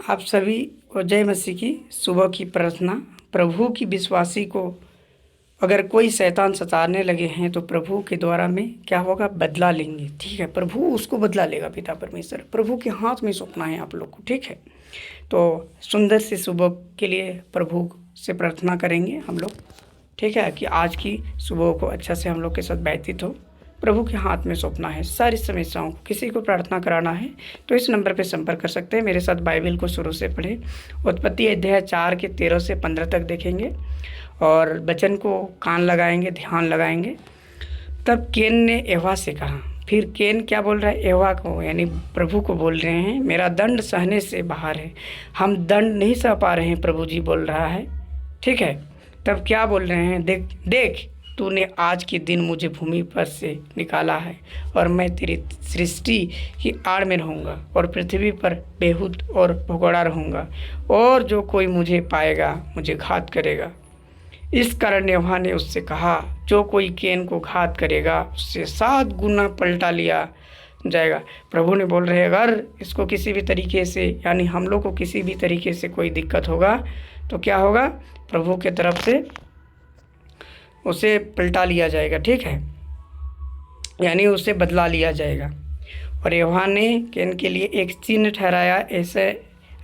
आप सभी को जय मसीह की सुबह की प्रार्थना। प्रभु की विश्वासी को अगर कोई शैतान सताने लगे हैं तो प्रभु के द्वारा में क्या होगा, बदला लेंगे। ठीक है, प्रभु उसको बदला लेगा। पिता परमेश्वर प्रभु के हाथ में सौंपना है आप लोग को। ठीक है, तो सुंदर सी सुबह के लिए प्रभु से प्रार्थना करेंगे हम लोग। ठीक है, कि आज की सुबह को अच्छा से हम लोग के साथ व्यतीत हो। प्रभु के हाथ में सौंपना है सारी समस्याओं को। किसी को प्रार्थना कराना है तो इस नंबर पर संपर्क कर सकते हैं। मेरे साथ बाइबल को शुरू से पढ़ें। उत्पत्ति अध्याय 4 के 13 से 15 तक देखेंगे और वचन को कान लगाएंगे, ध्यान लगाएंगे। तब केन ने एवा से कहा। फिर केन क्या बोल रहा है, एवा को यानी प्रभु को बोल रहे हैं, मेरा दंड सहने से बाहर है, हम दंड नहीं सह पा रहे हैं, प्रभु जी बोल रहा है। ठीक है, तब क्या बोल रहे हैं, देख देख तूने आज के दिन मुझे भूमि पर से निकाला है और मैं तेरी सृष्टि की आड़ में रहूँगा और पृथ्वी पर बेहूद और भगोड़ा रहूँगा, और जो कोई मुझे पाएगा मुझे घात करेगा। इस कारण यहोवा ने उससे कहा, जो कोई केन को घात करेगा उससे 7 गुना पलटा लिया जाएगा। प्रभु ने बोल रहे, अगर इसको किसी भी तरीके से यानी हम लोग को किसी भी तरीके से कोई दिक्कत होगा तो क्या होगा, प्रभु के तरफ से उसे पलटा लिया जाएगा। ठीक है, यानी उसे बदला लिया जाएगा। और यहोवा ने केन के लिए एक चिन्ह ठहराया,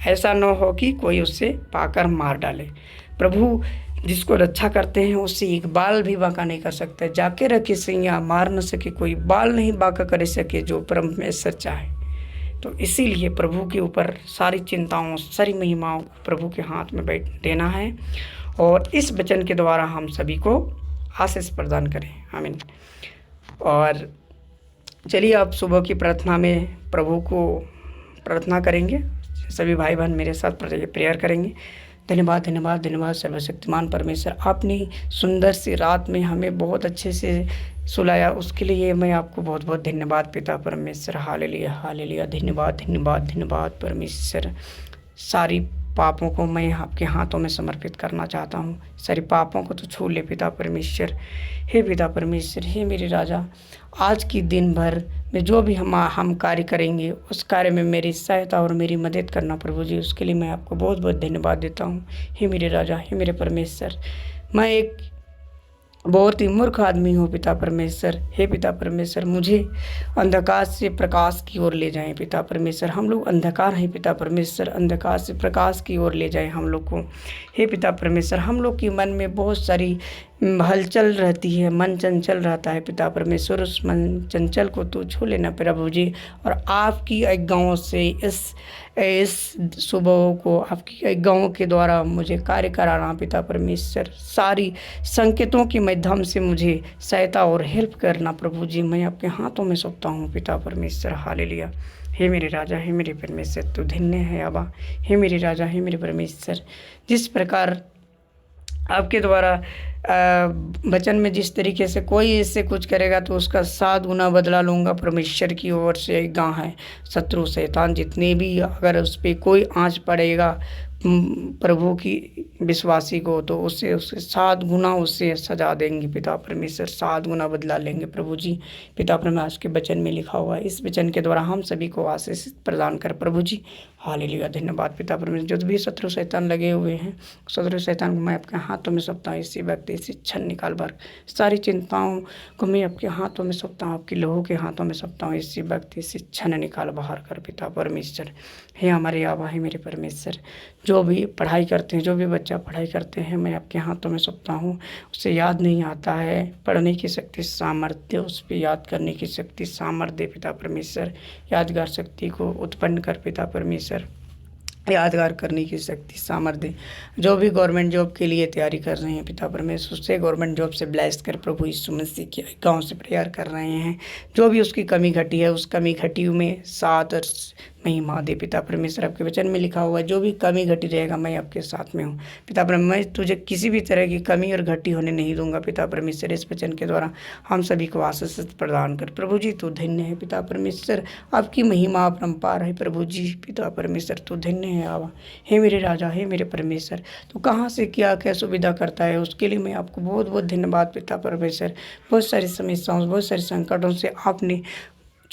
ऐसा न हो कि कोई उसे पाकर मार डाले। प्रभु जिसको रक्षा करते हैं उससे एक बाल भी बांका नहीं कर सकता। जाके रखे सैया मार न सके, कोई बाल नहीं बांका कर सके जो परमेश्वर चाहे। तो इसीलिए प्रभु के ऊपर सारी चिंताओं, सारी महिमाओं प्रभु के हाथ में बैठ देना है और इस वचन के द्वारा हम सभी को आशीष प्रदान करें। आमीन। और चलिए अब सुबह की प्रार्थना में प्रभु को प्रार्थना करेंगे। सभी भाई बहन मेरे साथ प्रेयर करेंगे। धन्यवाद धन्यवाद धन्यवाद सर्वशक्तिमान परमेश्वर, आपने सुंदर सी रात में हमें बहुत अच्छे से सुलाया, उसके लिए मैं आपको बहुत बहुत धन्यवाद पिता परमेश्वर। Hallelujah hallelujah. धन्यवाद धन्यवाद धन्यवाद परमेश्वर। सारी पापों को मैं आपके हाथों में समर्पित करना चाहता हूँ। सारी पापों को तो छू ले पिता परमेश्वर। हे पिता परमेश्वर, हे मेरे राजा, आज की दिन भर में जो भी हम कार्य करेंगे उस कार्य में मेरी सहायता और मेरी मदद करना प्रभु जी, उसके लिए मैं आपको बहुत बहुत धन्यवाद देता हूँ। हे मेरे राजा, हे मेरे परमेश्वर, मैं एक बहुत ही मूर्ख आदमी हूँ पिता परमेश्वर। हे पिता परमेश्वर, मुझे अंधकार से प्रकाश की ओर ले जाएं पिता परमेश्वर। हम लोग अंधकार हैं पिता परमेश्वर, अंधकार से प्रकाश की ओर ले जाएं हम लोग को। हे पिता परमेश्वर, हम लोग के मन में बहुत सारी हलचल रहती है, मन चंचल रहता है पिता परमेश्वर। उस मन चंचल को तू छू लेना प्रभु जी, और आपकी आज्ञाओं से इस सुबह को आपकी आज्ञाओं के द्वारा मुझे कार्य कराना पिता परमेश्वर। सारी संकेतों के माध्यम से मुझे सहायता और हेल्प करना प्रभु जी, मैं आपके हाथों में सौंपता हूँ पिता परमेश्वर। हालेलुया। हे मेरे राजा, हे मेरे परमेश्वर, तू धन्य है अबा। हे मेरे राजा, हे मेरे परमेश्वर, जिस प्रकार आपके द्वारा वचन में जिस तरीके से कोई इससे कुछ करेगा तो उसका 7 गुना बदला लूँगा परमेश्वर की ओर से गाँ है। शत्रु शैतान जितने भी अगर उस पर कोई आँच पड़ेगा प्रभु की विश्वासी को, तो उससे 7 गुना उससे सजा देंगे पिता परमेश्वर, 7 गुना बदला लेंगे प्रभु जी। पिता परमेश्वर के वचन में लिखा हुआ है, इस वचन के द्वारा हम सभी को आशीष प्रदान कर प्रभु जी। हालेलुया। धन्यवाद पिता परमेश्वर। जो भी शत्रु शैतान लगे हुए हैं, शत्रु शैतान को मैं आपके हाथों में सौंपता हूँ। इसी वक्त इसी क्षण निकाल भर सारी चिंताओं को मैं आपके हाथों में सौंपता हूँ, आपकी लहू के हाथों में सौंपता हूँ। इसी वक्त इसी क्षण निकाल बाहर कर पिता परमेश्वर। हे हमारे आबा, हे मेरे परमेश्वर, जो भी पढ़ाई करते हैं, जो भी बच्चा पढ़ाई करते हैं, मैं आपके हाथों में सौंपता हूँ। उसे याद नहीं आता है, पढ़ने की शक्ति सामर्थ्य, उस पर याद करने की शक्ति सामर्थ्य पिता परमेश्वर। यादगार शक्ति को उत्पन्न कर पिता परमेश्वर, यादगार करने की शक्ति सामर्थ्य। जो भी गवर्नमेंट जॉब के लिए तैयारी कर रहे हैं पिता परमेश्वर, उससे गवर्नमेंट जॉब से ब्लेस कर प्रभु यीशु मसीह की गाँव से प्रेयर कर रहे हैं। जो भी उसकी कमी घटी है, उस कमी घटी में 7 और महिमा दे पिता परमेश्वर। आपके वचन में लिखा हुआ है, जो भी कमी घटी रहेगा मैं आपके साथ में हूँ पिता परमेश्वर। मैं तुझे किसी भी तरह की कमी और घटी होने नहीं दूंगा पिता परमेश्वर। इस वचन के द्वारा हम सभी को आशीष प्रदान कर प्रभु जी। तू धन्य है पिता परमेश्वर, आपकी महिमा अपरंपार है प्रभु जी। पिता परमेश्वर तू धन्य है आवा। हे मेरे राजा, हे मेरे परमेश्वर, तो कहाँ से क्या क्या सुविधा करता है, उसके लिए मैं आपको बहुत बहुत धन्यवाद पिता परमेश्वर। बहुत सारी समस्याओं, बहुत सारे संकटों से आपने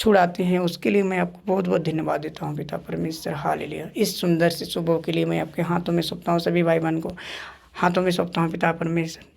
छुड़ाते हैं, उसके लिए मैं आपको बहुत बहुत धन्यवाद देता हूँ पिता परमेश्वर। हालेलुया। इस सुंदर से सुबह के लिए मैं आपके हाथों में सौंपता हूँ, सभी भाई बहन को हाथों में सौंपता हूँ पिता परमेश्वर।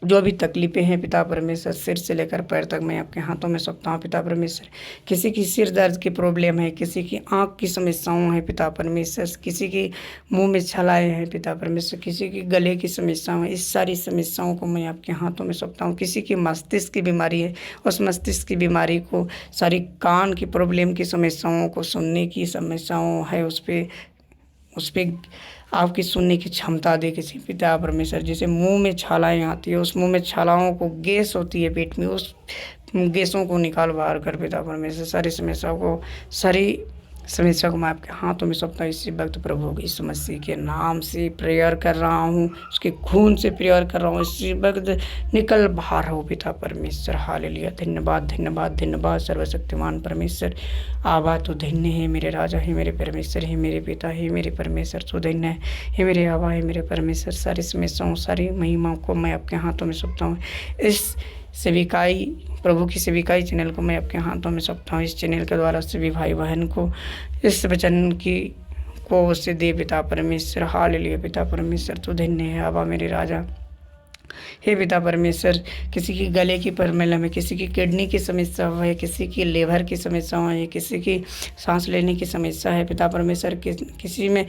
जो भी तकलीफ़ें हैं पिता परमेश्वर, सिर से लेकर पैर तक मैं आपके हाथों में सौंपता हूँ पिता परमेश्वर। किसी की सिर दर्द की प्रॉब्लम है, किसी की आँख की समस्याओं है पिता परमेश्वर, किसी की मुंह में छलाए हैं पिता परमेश्वर, किसी की गले की समस्याओं है, इस सारी समस्याओं को मैं आपके हाथों में सौंपता हूँ। किसी की मस्तिष्क की बीमारी है, उस मस्तिष्क की बीमारी को, सारी कान की प्रॉब्लम की समस्याओं को, सुनने की समस्याओं है, उस पे आपकी सुनने की क्षमता दे किसी पिता परमेश्वर। जैसे मुंह में छालाएँ आती है, उस मुंह में छालाओं को, गैस होती है पेट में, उस गैसों को निकाल बाहर कर पिता परमेश्वर। सारी समस्या को मैं आपके हाथों में सौंपता हूँ। इसी वक्त प्रभु यीशु मसीह के नाम से प्रेयर कर रहा हूँ, उसके खून से प्रेयर कर रहा हूँ। इसी वक्त निकल बाहर हो पिता परमेश्वर। हालेलुया। धन्यवाद धन्यवाद धन्यवाद सर्वशक्तिमान परमेश्वर। आबा तो धन्य है मेरे राजा, है मेरे परमेश्वर, है मेरे पिता, है मेरे परमेश्वर, तो धन्य है मेरे आबा, है मेरे परमेश्वर। सारी समस्याओं, सारी महिमाओं को मैं आपके हाथों में सौंपता हूँ। इस सेविकाई, प्रभु की सेविकाई चैनल को मैं आपके हाथों में सौंपता हूँ। इस चैनल के द्वारा सभी भाई बहन को इस वचन की को उससे दे पिता परमेश्वर। हालेलुया। पिता परमेश्वर, तो धन्य है आबा मेरे राजा, हे पिता परमेश्वर। किसी की गले की प्रॉब्लम है, किसी की किडनी की समस्या है, किसी की लीवर की समस्या है, किसी की सांस लेने की समस्या है पिता परमेश्वर, किसी में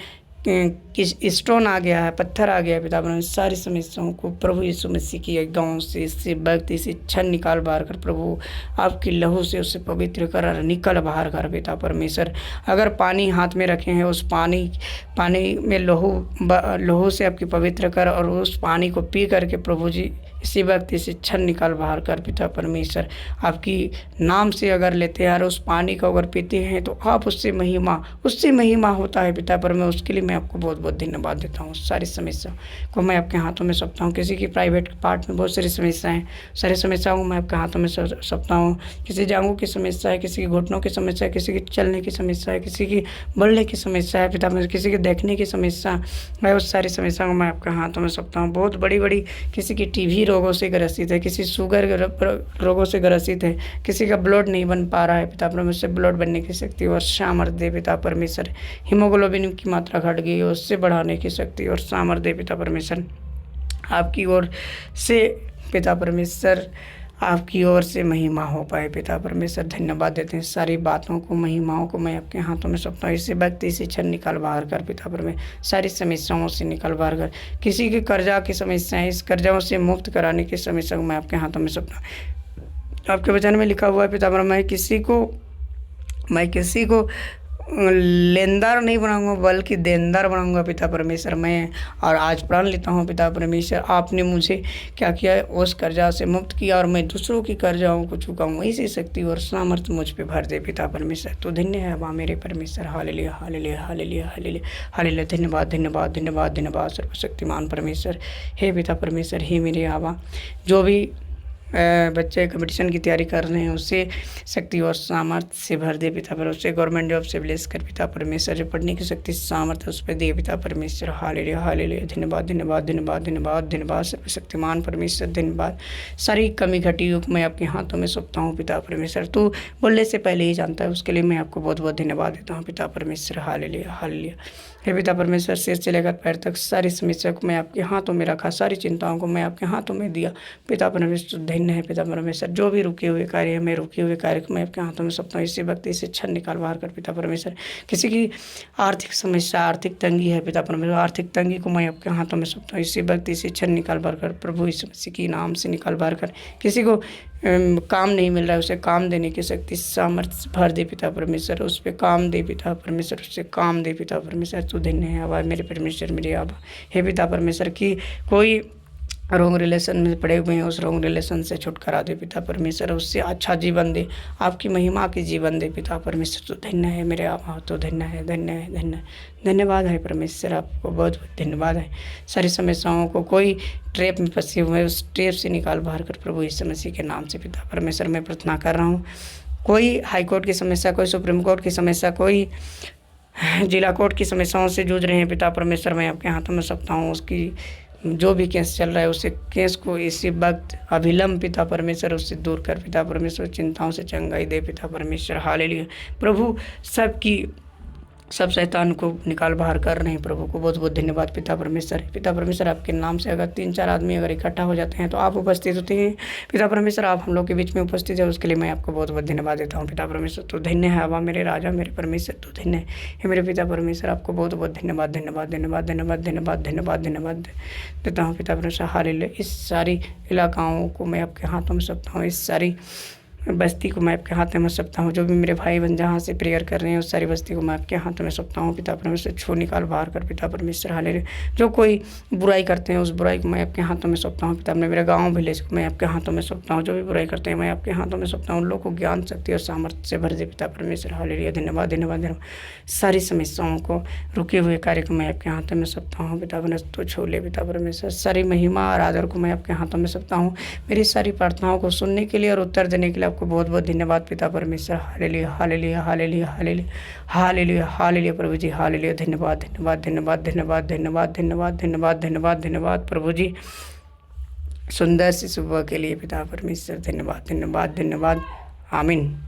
किस स्टोन आ गया है, पत्थर आ गया है पिता परमेश्वर। सारी समस्याओं को प्रभु यीशु मसीह की गाँव से, इससे वक्त, इसे क्षण निकाल बाहर कर प्रभु आपकी लहू से उसे पवित्र कर निकल बाहर कर पिता परमेश्वर। अगर पानी हाथ में रखे हैं, उस पानी में लहू से आपकी पवित्र कर, और उस पानी को पी करके प्रभु जी इसी वक्त इसे क्षण निकाल बाहर कर पिता परमेश्वर। आपकी नाम से अगर लेते हैं और उस पानी को अगर पीते हैं तो आप उससे महिमा होता है पिता परमेश्वर। उसके लिए मैं आपको बहुत बहुत धन्यवाद देता हूँ। सारी समस्या को मैं आपके हाथों में सौंपता हूँ। किसी की प्राइवेट पार्ट में बहुत सारी समस्याएं, सारी समस्याओं को मैं आपके हाथों में सौंपता हूँ। किसी जांघों की समस्या है, किसी की घुटनों की समस्या है, किसी की चलने की समस्या है, किसी की बढ़ने की समस्या है पिता परमेश्वर, किसी की देखने की समस्या है, उस सारी समस्याओं को मैं आपके हाथों में सौंपता हूँ। बहुत बड़ी किसी की टीबी रोगों से ग्रसित है, किसी शुगर रोगों से ग्रसित है, किसी का ब्लड नहीं बन पा रहा है पिता परमेश्वर, ब्लड बनने की शक्ति और सामर्थ्य दे पिता परमेश्वर। हीमोग्लोबिन की मात्रा घट गई है, उससे बढ़ाने की शक्ति और सामर्थ्य दे पिता परमेश्वर। आपकी ओर से पिता परमेश्वर, आपकी ओर से महिमा हो पाए पिता परमेश्वर। धन्यवाद देते हैं। सारी बातों को, महिमाओं को मैं आपके हाथों में सौंपता हूँ। इसी वक्त इसी क्षण निकाल बाहर कर पिता परमेश्वर। सारी समस्याओं से निकाल बाहर कर। किसी की कर्जा की समस्या है, इस कर्जाओं से मुक्त कराने की समस्या को मैं आपके हाथों में सौंपता हूँ। आपके वचन में लिखा हुआ है पिता परमेश्वर, मैं किसी को लेनदार नहीं बनाऊंगा बल्कि देनदार बनाऊंगा पिता परमेश्वर। मैं और आज प्रण लेता हूँ पिता परमेश्वर, आपने मुझे क्या किया है, उस कर्जा से मुक्त किया और मैं दूसरों की कर्जाओं को चुकाऊंगा। इसी शक्ति और सामर्थ्य मुझ पे भर दे पिता परमेश्वर। तो धन्य है आबा मेरे परमेश्वर। Hallelujah hallelujah hallelujah hallelujah hallelujah. धन्यवाद धन्यवाद धन्यवाद धन्यवाद सर्वशक्तिमान परमेश्वर। हे पिता परमेश्वर, हे मेरे आबा, जो भी बच्चे कंपटीशन की तैयारी कर रहे हैं उससे शक्ति और सामर्थ्य से भर दे पिता परमेश्वर। उससे गवर्नमेंट जॉब से ब्लेस कर पिता परमेश्वर। जो पढ़ने की शक्ति सामर्थ्य उस पर दे पिता परमेश्वर। Hallelujah hallelujah. धन्यवाद धन्यवाद धन्यवाद धन्यवाद धन्यवाद सर्वशक्तिमान परमेश्वर। धन्यवाद। सारी कमी घटी हुई मैं आपके हाथों में सौंपता हूँ पिता परमेश्वर। तू बोलने से पहले ही जानता है, उसके लिए मैं आपको बहुत बहुत धन्यवाद देता हूँ पिता परमेश्वर। Hallelujah hallelujah. हे पिता परमेश्वर, सिर से लेकर पैर तक सारी समस्या को मैं आपके हाथों में रखा, सारी चिंताओं को मैं आपके हाथों में दिया पिता परमेश्वर। धन्य है पिता परमेश्वर। जो भी रुके हुए कार्य है, मैं रुके हुए कार्य को मैं आपके हाथों में सौंपता हूँ। इसी वक्त इसे क्षण निकाल बाहर कर पिता परमेश्वर। किसी की आर्थिक समस्या, आर्थिक तंगी है पिता परमेश्वर, आर्थिक तंगी को मैं आपके हाथों में सौंपता हूँ। इसी वक्त इसे क्षण निकाल बाहर कर प्रभु यीशु मसीह के नाम से निकाल बाहर कर। किसी को काम नहीं मिल रहा है, उसे काम देने की शक्ति सामर्थ्य भर दे पिता परमेश्वर। उस पर काम दे पिता परमेश्वर, उससे काम दे पिता परमेश्वर। तू धन्य है आबा मेरे परमेश्वर, मेरे आबा। हे पिता परमेश्वर, की कोई रॉन्ग रिलेशन में पड़े हुए हैं, उस रॉन्ग रिलेशन से छुटकारा दे पिता परमेश्वर। उससे अच्छा जीवन दे, आपकी महिमा के जीवन दे पिता परमेश्वर। तो धन्य है मेरे आबा, तो धन्य है धन्य है धन्य। धन्यवाद है परमेश्वर, आपको बहुत बहुत धन्यवाद है। सारी समस्याओं को, कोई ट्रैप में फंसे हुए उस ट्रैप से निकाल बाहर कर प्रभु यीशु मसीह के नाम से पिता परमेश्वर मैं प्रार्थना कर रहा हूँ। कोई हाई कोर्ट की समस्या, कोई सुप्रीम कोर्ट की समस्या, कोई जिला कोर्ट की समस्याओं से जूझ रहे हैं पिता परमेश्वर, मैं आपके हाथों में सौंपता हूँ। उसकी जो भी केस चल रहा है उसे केस को इसी वक्त अविलंब पिता परमेश्वर उससे दूर कर। पिता परमेश्वर चिंताओं से चंगाई दे। पिता परमेश्वर हालेलुया। प्रभु सब शैतान को निकाल बाहर कर रहे हैं। प्रभु को बहुत बहुत धन्यवाद पिता परमेश्वर। पिता परमेश्वर आपके नाम से अगर 3-4 आदमी अगर इकट्ठा हो जाते हैं तो आप उपस्थित होते हैं। पिता परमेश्वर आप हम लोग के बीच में उपस्थित है, उसके लिए मैं आपको बहुत बहुत धन्यवाद देता हूँ। पिता परमेश्वर तो धन्य है, अबा मेरे राजा मेरे परमेश्वर तो धन्य है मेरे पिता परमेश्वर। आपको बहुत बहुत धन्यवाद धन्यवाद धन्यवाद धन्यवाद धन्यवाद धन्यवाद धन्यवाद देता हूँ पिता परमेश्वर। हालेलुया। इस सारी इलाकाओं को मैं आपके हाथों में सौंपता हूँ, इस सारी बस्ती को मैं आपके हाथ में सौंपता हूँ। जो भी मेरे भाई बहन जहाँ से प्रेयर कर रहे हैं उस सारी बस्ती को मैं आपके हाथों में सौंपता हूँ। पिता परमेश्वर छू निकाल बाहर कर पिता परमेश्वर। हालेलुया। जो कोई बुराई करते हैं उस बुराई को मैं आपके हाथों में सौंपता हूँ। पिता मेरे गाँव विलेज को मैं आपके हाथों में सौंपता हूँ। जो भी बुराई करते हैं मैं आपके हाथों में सौंपता हूँ। उन लोगों को ज्ञान शक्ति और सामर्थ्य से भर दे पिता परमेश्वर। हालेलुया। धन्यवाद धन्यवाद धन्यवाद। सारी समस्याओं को रुके हुए कार्य को मैं आपके हाथों में सौंपता हूँ। पिता परमेश्वर तो छू ले पिता परमेश्वर। सारी महिमा और आदर को मैं आपके हाथों में सौंपता हूँ। मेरी सारी प्रार्थनाओं को सुनने के लिए और उत्तर देने के लिए आपको बहुत बहुत धन्यवाद पिता परमेश्वर। Hallelujah hallelujah hallelujah hallelujah hallelujah hallelujah प्रभु जी। हालेलुया। धन्यवाद धन्यवाद धन्यवाद धन्यवाद धन्यवाद धन्यवाद धन्यवाद धन्यवाद धन्यवाद प्रभु जी। सुंदर सी सुबह के लिए पिता परमेश्वर धन्यवाद धन्यवाद धन्यवाद। आमीन।